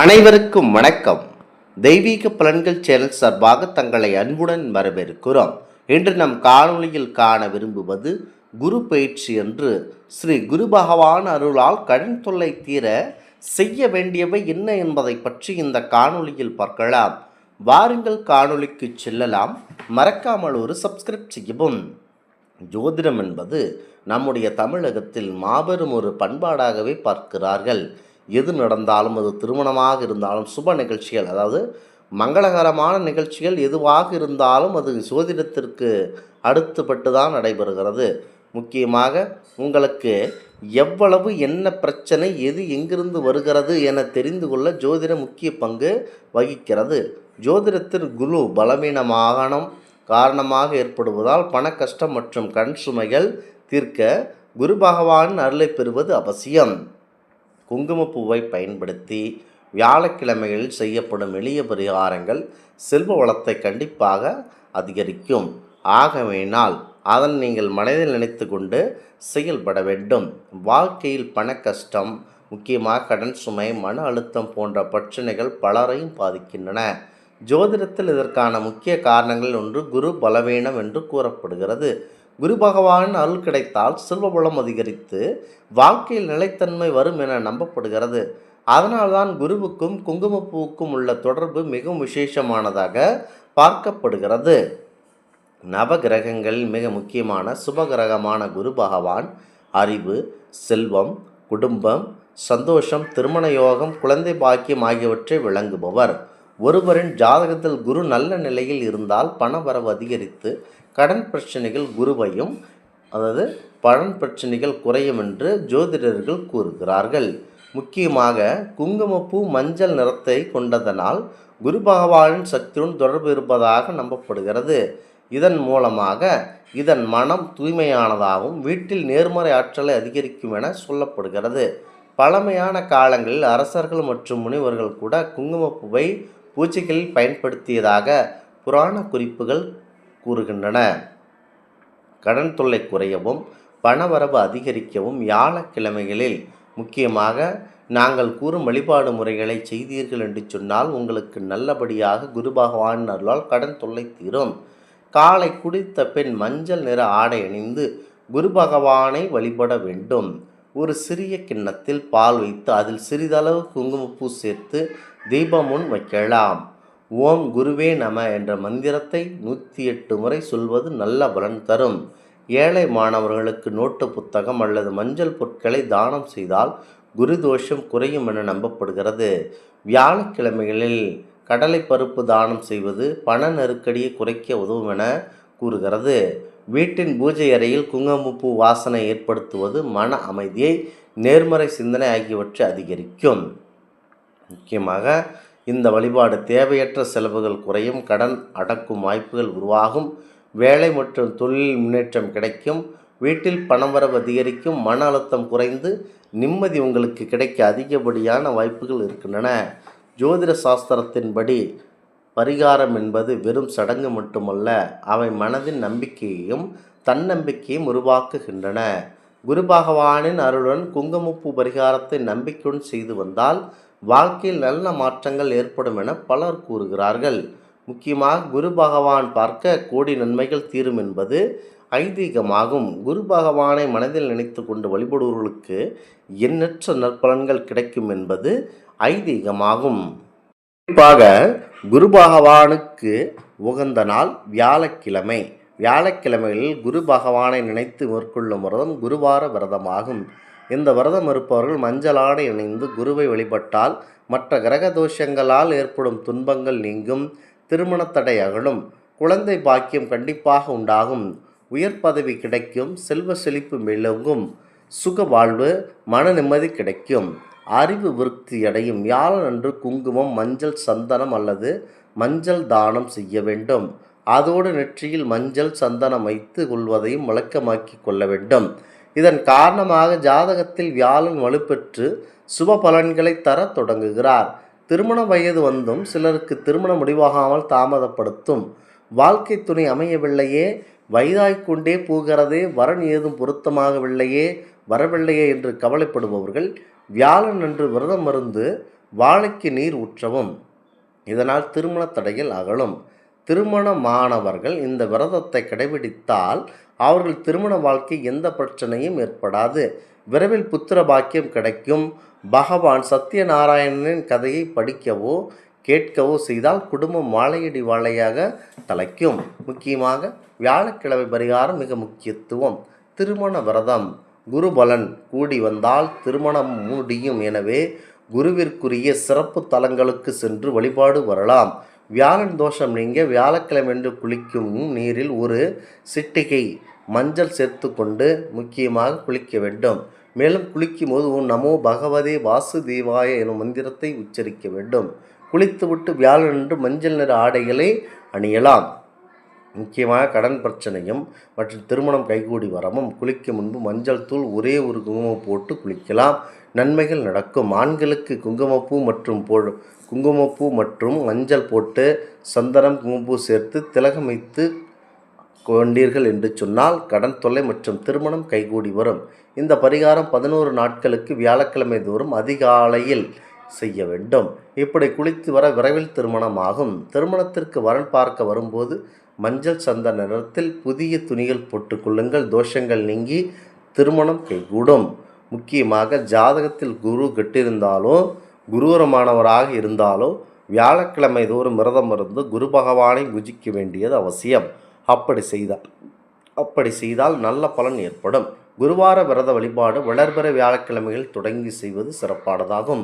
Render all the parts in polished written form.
அனைவருக்கும் வணக்கம். தெய்வீக பலன்கள் சேனல் சார்பாக தங்களை அன்புடன் வரவேற்கிறோம். இன்று நம் காணொளியில் காண விரும்புவது குரு பயிற்சி என்று ஸ்ரீ குரு பகவான் அருளால் கடன் தொல்லை தீர செய்ய வேண்டியவை என்ன என்பதை பற்றி இந்த காணொளியில் பார்க்கலாம். வாருங்கள் காணொளிக்கு செல்லலாம். மறக்காமல் ஒரு சப்ஸ்கிரைப் செய்யவும். ஜோதிடம் என்பது நம்முடைய தமிழகத்தில் மாபெரும் ஒரு பண்பாடாகவே பார்க்கிறார்கள். எது நடந்தாலும், அது திருமணமாக இருந்தாலும், சுப நிகழ்ச்சிகள், அதாவது மங்களகரமான நிகழ்ச்சிகள் எதுவாக இருந்தாலும் அது ஜோதிடத்திற்கு அடுத்துப்பட்டு தான் நடைபெறுகிறது. முக்கியமாக உங்களுக்கு எவ்வளவு என்ன பிரச்சனை, எது எங்கிருந்து வருகிறது என தெரிந்து கொள்ள ஜோதிடம் முக்கிய பங்கு வகிக்கிறது. ஜோதிடத்தில் குரு பலவீனமாகணும் காரணமாக ஏற்படுவதால் பண கஷ்டம் மற்றும் கண் சுமைகள் தீர்க்க குரு பகவான் அருளை பெறுவது அவசியம். குங்குமப்பூவை பயன்படுத்தி வியாழக்கிழமைகளில் செய்யப்படும் எளிய பரிகாரங்கள் செல்வ வளத்தை கண்டிப்பாக அதிகரிக்கும். ஆகவேனால் அதன் நீங்கள் மனதில் நினைத்து கொண்டு செயல்பட வேண்டும். வாழ்க்கையில் பண கஷ்டம், முக்கியமாக கடன் சுமை, மன அழுத்தம் போன்ற பிரச்சனைகள் பலரையும் பாதிக்கின்றன. ஜோதிடத்தில் இதற்கான முக்கிய காரணங்கள் ஒன்று குரு பலவீனம் என்று கூறப்படுகிறது. குரு பகவான் அருள் கிடைத்தால் செல்வ வளம் அதிகரித்து வாழ்க்கையில் நிலைத்தன்மை வரும் என நம்பப்படுகிறது. அதனால்தான் குருவுக்கும் குங்குமப்பூவுக்கும் உள்ள தொடர்பு மிகவும் விசேஷமானதாக பார்க்கப்படுகிறது. நவகிரகங்களில் மிக முக்கியமான சுபகிரகமான குரு பகவான் அறிவு, செல்வம், குடும்பம், சந்தோஷம், திருமண யோகம், குழந்தை பாக்கியம் ஆகியவற்றை விளங்குபவர். ஒருவரின் ஜாதகத்தில் குரு நல்ல நிலையில் இருந்தால் பணவரவு அதிகரித்து கடன் பிரச்சனைகள் குருவையும், அதாவது பணம் பிரச்சனைகள் குறையும் என்று ஜோதிடர்கள் கூறுகிறார்கள். முக்கியமாக குங்குமப்பூ மஞ்சள் நிறத்தை கொண்டதனால் குரு பகவானின் சக்தியுடன் தொடர்பு இருப்பதாக நம்பப்படுகிறது. இதன் மூலமாக இதன் மனம் தூய்மையானதாகவும் வீட்டில் நேர்மறை ஆற்றலை அதிகரிக்கும் என சொல்லப்படுகிறது. பழமையான காலங்களில் அரசர்கள் மற்றும் முனிவர்கள் கூட குங்குமப்பூவை பூஜைகளில் பயன்படுத்தியதாக புராண குறிப்புகள் கூறுகின்றன. கடன் தொல்லை குறையவும் பணவரவு அதிகரிக்கவும் வியாழக்கிழமைகளில் முக்கியமாக நாங்கள் கூறும் வழிபாடு முறைகளை செய்தீர்கள் என்று சொன்னால் உங்களுக்கு நல்லபடியாக குரு பகவான் அருளால் கடன் தொல்லை தீரும். காலை குடித்த பின் மஞ்சள் நிற ஆடை அணிந்து குரு பகவானை வழிபட வேண்டும். ஒரு சிறிய கிண்ணத்தில் பால் வைத்து அதில் சிறிதளவு குங்குமப்பூ சேர்த்து தீபம் முன் வைக்கலாம். ஓம் குருவே நம என்ற மந்திரத்தை 108 முறை சொல்வது நல்ல பலன் தரும். ஏழை மாணவர்களுக்கு நோட்டு புத்தகம் அல்லது மஞ்சள் பொருட்களை தானம் செய்தால் குரு தோஷம் குறையும் என நம்பப்படுகிறது. வியாழக்கிழமைகளில் கடலை பருப்பு தானம் செய்வது பண நெருக்கடியை குறைக்க உதவும் என கூறுகிறது. வீட்டின் பூஜை அறையில் குங்குமப்பூ வாசனை ஏற்படுத்துவது மன அமைதியை, நேர்மறை சிந்தனை ஆகியவற்றை அதிகரிக்கும். முக்கியமாக இந்த வழிபாடு தேவையற்ற செலவுகள் குறையும், கடன் அடக்கும் வாய்ப்புகள் உருவாகும், வேலை மற்றும் தொழிலில் முன்னேற்றம் கிடைக்கும், வீட்டில் பணவரவு அதிகரிக்கும், மன அழுத்தம் குறைந்து நிம்மதி உங்களுக்கு கிடைக்க அதிகப்படியான வாய்ப்புகள் இருக்கின்றன. ஜோதிட சாஸ்திரத்தின்படி பரிகாரம் என்பது வெறும் சடங்கு மட்டுமல்ல, அவை மனதின் நம்பிக்கையையும் தன்னம்பிக்கையும் உருவாக்குகின்றன. குரு பகவானின் அருளுடன் குங்குமப்பூ பரிகாரத்தை நம்பிக்கையுடன் செய்து வந்தால் வாழ்க்கையில் நல்ல மாற்றங்கள் ஏற்படும் என பலர் கூறுகிறார்கள். முக்கியமாக குரு பகவான் பார்க்க கோடி நன்மைகள் தீரும் என்பது ஐதீகமாகும். குரு பகவானை மனதில் நினைத்து கொண்டு வழிபடுவர்களுக்கு எண்ணற்ற நற்பலன்கள் கிடைக்கும் என்பது ஐதீகமாகும். குறிப்பாக குரு பகவானுக்கு உகந்த நாள் வியாழக்கிழமை. வியாழக்கிழமைகளில் குரு பகவானை நினைத்து மேற்கொள்ளும் விரதம் குருவார விரதமாகும். இந்த விரதம் இருப்பவர்கள் மஞ்சள் ஆடை அணிந்து குருவை வழிபட்டால் மற்ற கிரக தோஷங்களால் ஏற்படும் துன்பங்கள் நீங்கும், திருமண தடை அகலும், குழந்தை பாக்கியம் கண்டிப்பாக உண்டாகும், உயர் பதவி கிடைக்கும், செல்வ செழிப்பு மேலோங்கும், சுக வாழ்வு, மன நிம்மதி கிடைக்கும், அறிவு விருத்தி அடையும். வியாழனன்று குங்குமம், மஞ்சள், சந்தனம் அல்லது மஞ்சள் தானம் செய்ய வேண்டும். அதோடு நெற்றியில் மஞ்சள் சந்தனம் வைத்து கொள்வதையும் வழக்கமாக்கி கொள்ள வேண்டும். இதன் காரணமாக ஜாதகத்தில் வியாழன் வலுப்பெற்று சுப பலன்களை தர தொடங்குகிறார். திருமண வயது வந்தும் சிலருக்கு திருமணம் முடிவாகாமல் தாமதப்படுத்தும். வாழ்க்கை துணை அமையவில்லையே, வயதாய்க்கொண்டே போகிறதே, வரன் ஏதும் பொருத்தமாகவில்லையே, வரவில்லையே என்று கவலைப்படுபவர்கள் வியாழன் அன்று விரதம் இருந்து வாழைக்கு நீர் ஊற்றவும். இதனால் திருமண தடைகள் அகலும். திருமணமானவர்கள் இந்த விரதத்தை கடைபிடித்தால் அவர்கள் திருமண வாழ்க்கை எந்த பிரச்சனையும் ஏற்படாது. விரைவில் புத்திர பாக்கியம் கிடைக்கும். பகவான் சத்யநாராயணனின் கதையை படிக்கவோ கேட்கவோ செய்தால் குடும்பம் வாழையடி வாழையாக தலைக்கும். முக்கியமாக வியாழக்கிழமை பரிகாரம் மிக முக்கியத்துவம். திருமண விரதம். குருபலன் கூடி வந்தால் திருமணம் முடியும். எனவே குருவிற்குரிய சிறப்பு தலங்களுக்கு சென்று வழிபாடு வரலாம். வியாழன் தோஷம் நீங்க வியாழக்கிழமென்று குளிக்கும் நீரில் ஒரு சிட்டிகை மஞ்சள் சேர்த்து கொண்டு முக்கியமாக குளிக்க வேண்டும். மேலும் குளிக்கும் போது ஓம் நமோ பகவதே வாசுதேவாய எனும் மந்திரத்தை உச்சரிக்க வேண்டும். குளித்துவிட்டு வியாழனன்று மஞ்சள் நிற ஆடைகளை அணியலாம். முக்கியமாக கடன் பிரச்சனையும் மற்றும் திருமணம் கைகூடி வரவும் குளிக்க முன்பு மஞ்சள் தூள் ஒரே ஒரு குங்குமம் போட்டு குளிக்கலாம். நன்மைகள் நடக்கும். ஆண்களுக்கு குங்குமப்பூ மற்றும் மஞ்சள் போட்டு சந்தனம் குங்குமப்பூ சேர்த்து திலகம் வைத்து கொண்டீர்கள் என்று சொன்னால் கடன் தொல்லை மற்றும் திருமணம் கைகூடி வரும். இந்த பரிகாரம் 11 நாட்களுக்கு வியாழக்கிழமை தோறும் அதிகாலையில் செய்ய வேண்டும். இப்படி குளித்து வர விரைவில் திருமணம் ஆகும். திருமணத்திற்கு வரன் பார்க்க வரும்போது மஞ்சள் சந்தன நிறத்தில் புதிய துணிகள் போட்டுக்கொள்ளுங்கள். தோஷங்கள் நீங்கி திருமணம் கைகூடும். முக்கியமாக ஜாதகத்தில் குரு கெட்டிருந்தாலோ குருவரமானவராக இருந்தாலோ வியாழக்கிழமை தோறும் விரதம் இருந்து குரு பகவானை பூஜிக்க வேண்டியது அவசியம். அப்படி செய்தால் நல்ல பலன் ஏற்படும். குருவார விரத வழிபாடு வளர்பிற வியாழக்கிழமைகள் தொடங்கி செய்வது சிறப்பானதாகும்.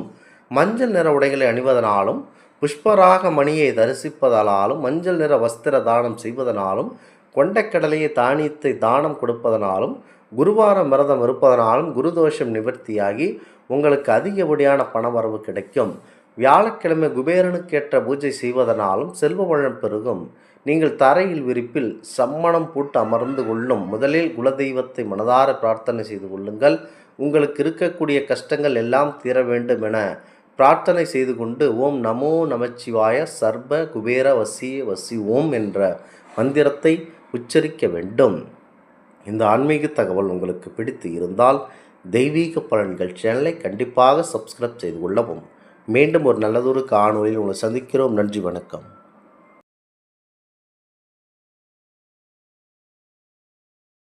மஞ்சள் நிற உடைகளை அணிவதனாலும் புஷ்பராக மணியை தரிசிப்பதனாலும் மஞ்சள் நிற வஸ்திர தானம் செய்வதனாலும் கொண்டைக்கடலையை தானியத்தை தானம் கொடுப்பதனாலும் குருவாரம் விரதம் இருப்பதனாலும் குருதோஷம் நிவர்த்தியாகி உங்களுக்கு அதிகப்படியான பணவரவு கிடைக்கும். வியாழக்கிழமை குபேரனுக்கேற்ற பூஜை செய்வதனாலும் செல்வ வளம் பெருகும். நீங்கள் தரையில் விரிப்பில் சம்மணம் போட்டு அமர்ந்து கொள்ளும். முதலில் குலதெய்வத்தை மனதார பிரார்த்தனை செய்து கொள்ளுங்கள். உங்களுக்கு இருக்கக்கூடிய கஷ்டங்கள் எல்லாம் தீர வேண்டும் என பிரார்த்தனை செய்து கொண்டு ஓம் நமோ நமச்சிவாய சர்ப குபேர வசி ஓம் என்ற மந்திரத்தை உச்சரிக்க வேண்டும். இந்த ஆன்மீக தகவல் உங்களுக்கு பிடித்து இருந்தால் தெய்வீக பலன்கள் சேனலை கண்டிப்பாக சப்ஸ்கிரைப் செய்து கொள்ளவும். மீண்டும் ஒரு நல்லதொரு காணொலியில் உங்களை சந்திக்கிறோம். நன்றி, வணக்கம்.